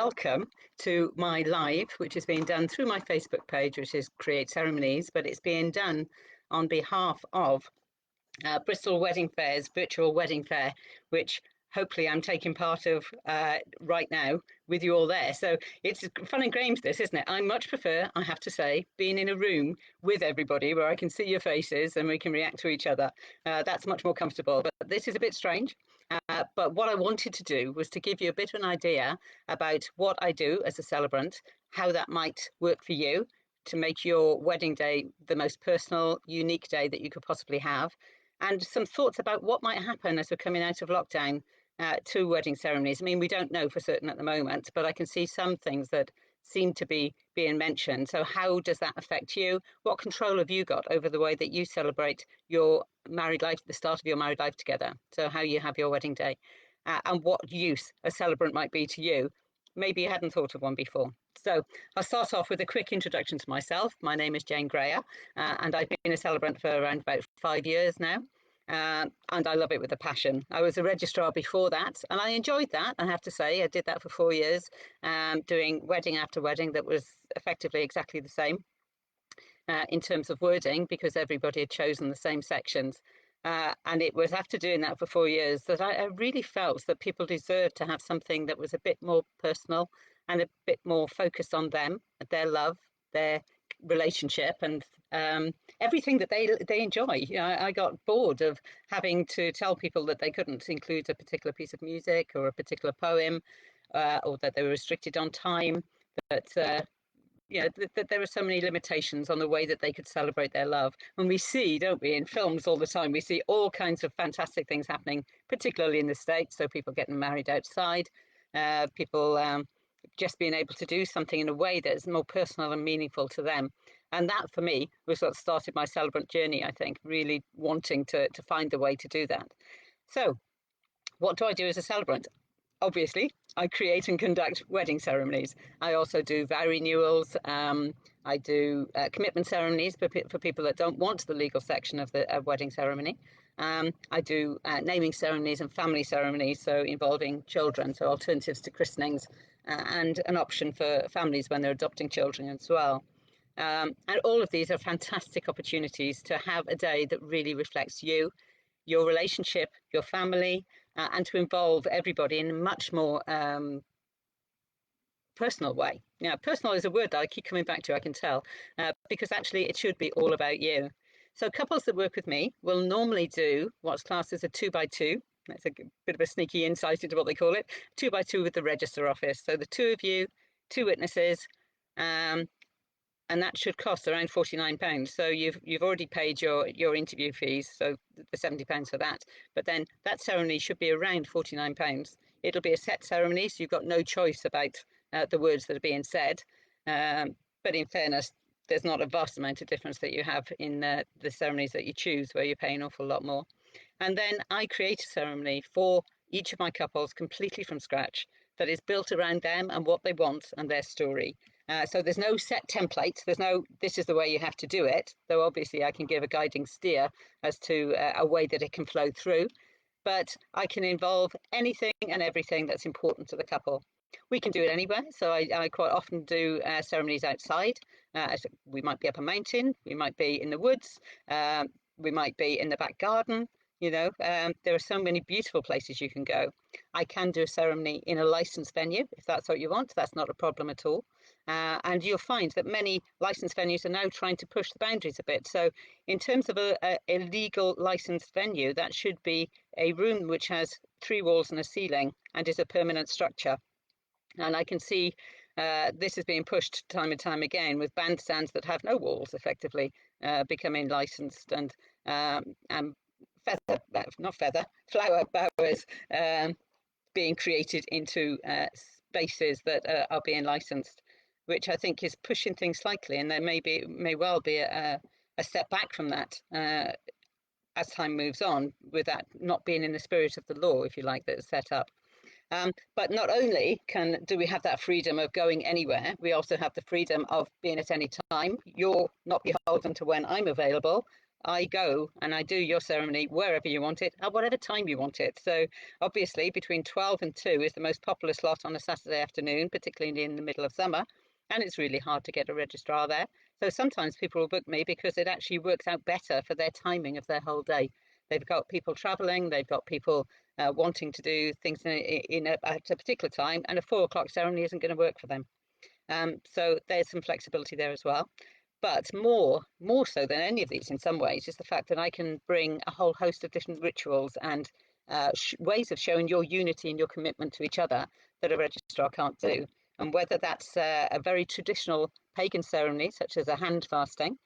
welcome to my live, which is being done through my Facebook page, which is Create Ceremonies, but it's being done on behalf of Bristol Wedding Fair's virtual wedding fair, which hopefully I'm taking part of right now with you all there. So it's fun and games, this, isn't it? I much prefer, I have to say, being in a room with everybody where I can see your faces and we can react to each other. That's much more comfortable. But this is a bit strange. But what I wanted to do was to give you a bit of an idea about what I do as a celebrant, how that might work for you to make your wedding day the most personal, unique day that you could possibly have, and some thoughts about what might happen as we're coming out of lockdown to wedding ceremonies. I mean, we don't know for certain at the moment, but I can see some things that seem to be being mentioned. So how does that affect you? What control have you got over the way that you celebrate your married life, the start of your married life together? So how you have your wedding day, and what use a celebrant might be to you. Maybe you hadn't thought of one before. So I'll start off with a quick introduction to myself. My name is Jane Greer, and I've been a celebrant for around about 5 years now. And I love it with a passion. I was a registrar before that, and I enjoyed that, I have to say. I did that for 4 years, doing wedding after wedding that was effectively exactly the same in terms of wording, because everybody had chosen the same sections. And it was after doing that for 4 years that I really felt that people deserved to have something that was a bit more personal and a bit more focused on them, their love, their relationship, and everything that they enjoy. You know, I got bored of having to tell people that they couldn't include a particular piece of music or a particular poem, or that they were restricted on time. That that there are so many limitations on the way that they could celebrate their love. And we see, don't we, in films all the time, we see all kinds of fantastic things happening, particularly in the States. So people getting married outside, people just being able to do something in a way that is more personal and meaningful to them. And that, for me, was what started my celebrant journey, I think, really wanting to find the way to do that. So what do I do as a celebrant? Obviously, I create and conduct wedding ceremonies. I also do vow renewals. I do commitment ceremonies for people that don't want the legal section of the wedding ceremony. I do naming ceremonies and family ceremonies, so involving children, so alternatives to christenings, and an option for families when they're adopting children as well. And all of these are fantastic opportunities to have a day that really reflects you, your relationship, your family, and to involve everybody in a much more personal way. Now, personal is a word that I keep coming back to, I can tell, because actually it should be all about you. So couples that work with me will normally do what's classed as a 2x2. That's a bit of a sneaky insight into what they call it. 2x2 with the register office. So the two of you, two witnesses, and that should cost around £49. So you've already paid your interview fees, so the £70 for that. But then that ceremony should be around £49. It'll be a set ceremony, so you've got no choice about the words that are being said. But in fairness, there's not a vast amount of difference that you have in the ceremonies that you choose, where you pay an awful lot more. And then I create a ceremony for each of my couples completely from scratch that is built around them and what they want and their story. So there's no set template. There's no, this is the way you have to do it. Though obviously I can give a guiding steer as to a way that it can flow through. But I can involve anything and everything that's important to the couple. We can do it anywhere. So I quite often do ceremonies outside. We might be up a mountain. We might be in the woods. We might be in the back garden. You know, there are so many beautiful places you can go. I can do a ceremony in a licensed venue if that's what you want. That's not a problem at all. And you'll find that many licensed venues are now trying to push the boundaries a bit. So in terms of a legal licensed venue, that should be a room which has 3 walls and a ceiling and is a permanent structure. And I can see this is being pushed time and time again with bandstands that have no walls, effectively becoming licensed, and flower bowers being created into spaces that are being licensed, which I think is pushing things slightly, and there may well be a step back from that as time moves on, with that not being in the spirit of the law, if you like, that's set up. But not only do we have that freedom of going anywhere, we also have the freedom of being at any time. You're not beholden to when I'm available. I go and I do your ceremony wherever you want it, at whatever time you want it. So obviously between 12 and 2 is the most popular slot on a Saturday afternoon, particularly in the middle of summer. And it's really hard to get a registrar there. So sometimes people will book me because it actually works out better for their timing of their whole day. They've got people traveling, they've got people wanting to do things at a particular time, and a 4 o'clock ceremony isn't going to work for them. So there's some flexibility there as well. But more so than any of these in some ways is the fact that I can bring a whole host of different rituals and ways of showing your unity and your commitment to each other that a registrar can't do. And whether that's a very traditional pagan ceremony, such as a hand fasting,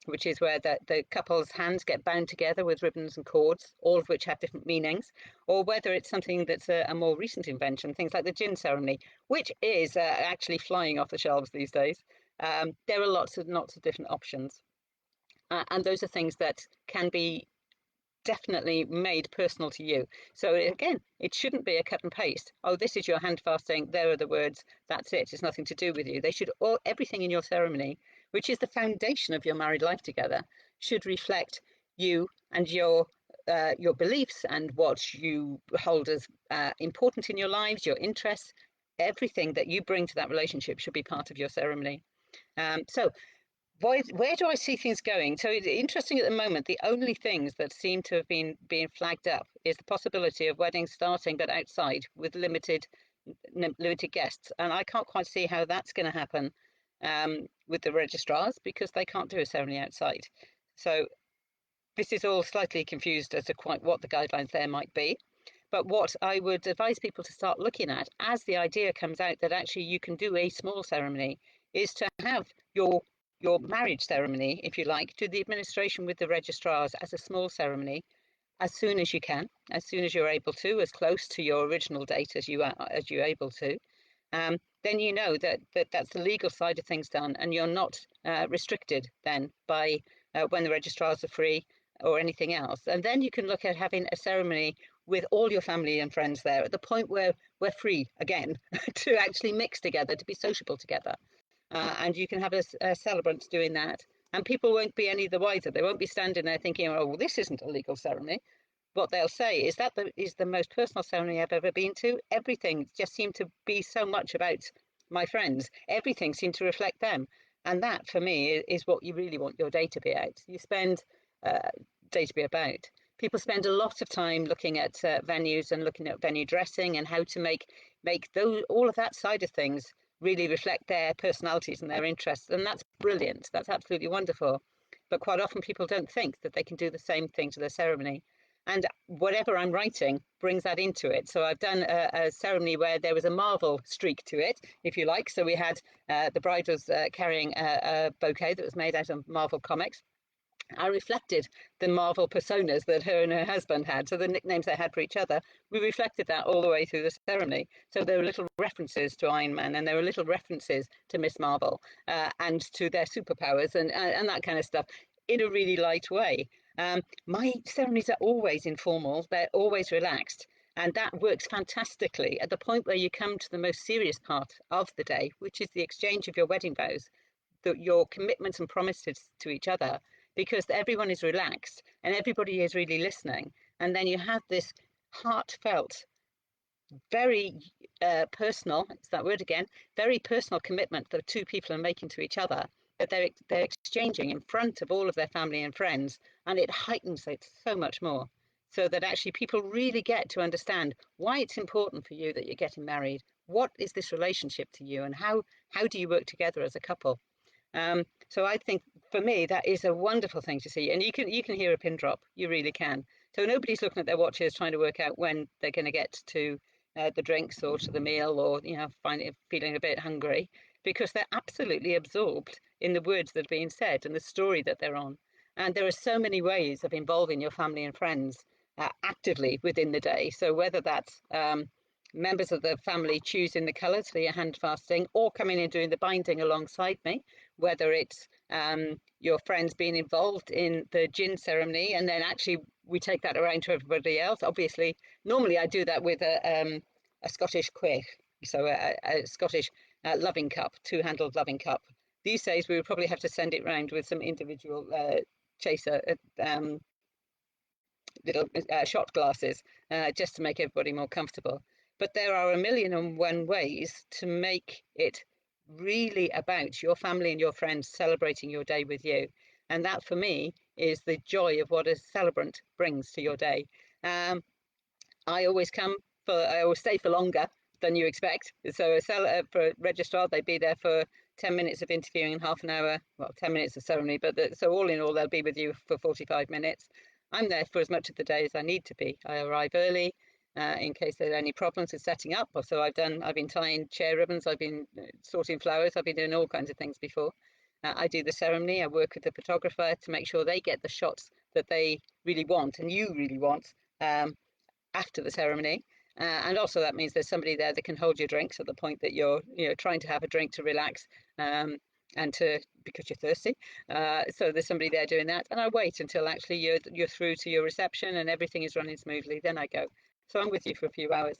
which is where the couple's hands get bound together with ribbons and cords, all of which have different meanings, or whether it's something that's a more recent invention, things like the gin ceremony, which is actually flying off the shelves these days. There are lots and lots of different options. And those are things that can be definitely made personal to you. So again, it shouldn't be a cut and paste. Oh, this is your hand fasting. There are the words. That's it. It's nothing to do with you. They should everything in your ceremony, which is the foundation of your married life together, should reflect you and your beliefs and what you hold as important in your lives, your interests. Everything that you bring to that relationship should be part of your ceremony. So where do I see things going? So it's interesting at the moment. The only things that seem to have been being flagged up is the possibility of weddings starting, but outside with limited guests. And I can't quite see how that's going to happen with the registrars because they can't do a ceremony outside. So this is all slightly confused as to quite what the guidelines there might be. But what I would advise people to start looking at as the idea comes out that actually you can do a small ceremony is to have your marriage ceremony, if you like, do the administration with the registrars as a small ceremony as soon as you can, as soon as you're able to, as close to your original date as you're able to. Then you know that's the legal side of things done, and you're not restricted then by when the registrars are free or anything else. And then you can look at having a ceremony with all your family and friends there at the point where we're free again to actually mix together, to be sociable together. And you can have a celebrant doing that. And people won't be any the wiser. They won't be standing there thinking, oh, well, this isn't a legal ceremony. What they'll say is that is the most personal ceremony I've ever been to. Everything just seemed to be so much about my friends. Everything seemed to reflect them. And that, for me, is what you really want your day to be about. You spend day to be about. People spend a lot of time looking at venues and looking at venue dressing and how to make all of that side of things really reflect their personalities and their interests. And that's brilliant. That's absolutely wonderful. But quite often people don't think that they can do the same thing to their ceremony. And whatever I'm writing brings that into it. So I've done a ceremony where there was a Marvel streak to it, if you like. So we had the bride was carrying a bouquet that was made out of Marvel comics. I reflected the Marvel personas that her and her husband had, so the nicknames they had for each other. We reflected that all the way through the ceremony. So there were little references to Iron Man, and there were little references to Miss Marvel and to their superpowers and that kind of stuff in a really light way. My ceremonies are always informal; they're always relaxed. And that works fantastically at the point where you come to the most serious part of the day, which is the exchange of your wedding vows, your commitments and promises to each other, because everyone is relaxed and everybody is really listening. And then you have this heartfelt, very personal, it's that word again, very personal commitment that two people are making to each other, that they're exchanging in front of all of their family and friends. And it heightens it so much more. So that actually people really get to understand why it's important for you that you're getting married. What is this relationship to you, and how do you work together as a couple? So I think for me that is a wonderful thing to see, and you can hear a pin drop. You really can. So nobody's looking at their watches trying to work out when they're going to get to the drinks or to the meal, or feeling a bit hungry, because they're absolutely absorbed in the words that are being said and the story that they're on. And there are so many ways of involving your family and friends actively within the day. So whether that's members of the family choosing the colours for your hand fasting, or coming and doing the binding alongside me, whether it's your friends being involved in the gin ceremony, and then actually we take that around to everybody else. Obviously, normally I do that with a Scottish quaich, so a Scottish loving cup, two-handled loving cup. These days we would probably have to send it round with some individual chaser little shot glasses just to make everybody more comfortable. But there are a million and one ways to make it really about your family and your friends celebrating your day with you. And that for me is the joy of what a celebrant brings to your day. Um, I always come I always stay for longer than you expect. So for a registrar, they'd be there for 10 minutes of interviewing and half an hour, well, 10 minutes of ceremony, but so all in all, they'll be with you for 45 minutes. I'm there for as much of the day as I need to be. I arrive early in case there are any problems with setting up. So I've been tying chair ribbons, I've been sorting flowers, I've been doing all kinds of things before. I do the ceremony, I work with the photographer to make sure they get the shots that they really want and you really want. After the ceremony. And also that means there's somebody there that can hold your drinks at the point that you're trying to have a drink to relax and to because you're thirsty. So there's somebody there doing that, and I wait until actually you're through to your reception and everything is running smoothly. Then I go. So I'm with you for a few hours.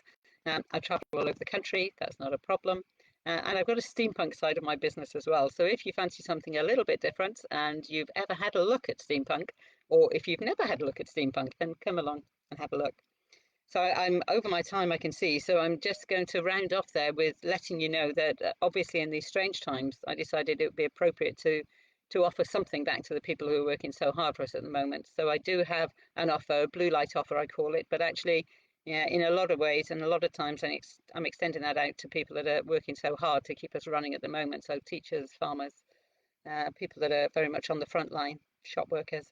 I travel all over the country. That's not a problem. And I've got a steampunk side of my business as well. So if you fancy something a little bit different and you've ever had a look at steampunk, or if you've never had a look at steampunk, then come along and have a look. So I'm over my time, I can see. So I'm just going to round off there with letting you know that obviously in these strange times, I decided it would be appropriate to offer something back to the people who are working so hard for us at the moment. So I do have an offer, a blue light offer, I call it, but actually, yeah, in a lot of ways and a lot of times, I'm extending that out to people that are working so hard to keep us running at the moment. So teachers, farmers, people that are very much on the front line, shop workers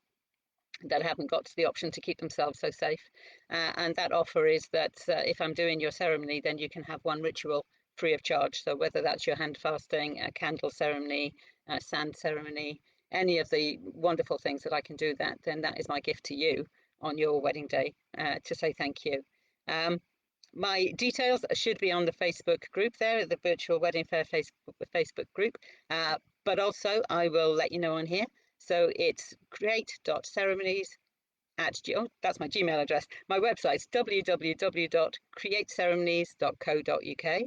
that haven't got the option to keep themselves so safe. And that offer is that if I'm doing your ceremony, then you can have one ritual free of charge. So whether that's your hand fasting, a candle ceremony, a sand ceremony, any of the wonderful things that I can do that, then that is my gift to you on your wedding day to say thank you. My details should be on the Facebook group there, the Virtual Wedding Fair Facebook group. But also I will let you know on here. So it's create.ceremonies oh, that's my Gmail address. My website's www.createceremonies.co.uk.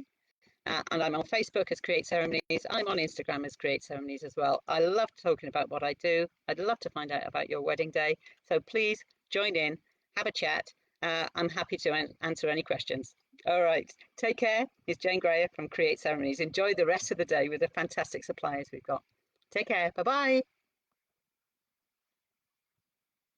And I'm on Facebook as Create Ceremonies. I'm on Instagram as Create Ceremonies as well. I love talking about what I do. I'd love to find out about your wedding day. So please join in, have a chat. I'm happy to answer any questions. All right. Take care. It's Jane Greer from Create Ceremonies. Enjoy the rest of the day with the fantastic suppliers we've got. Take care. Bye-bye.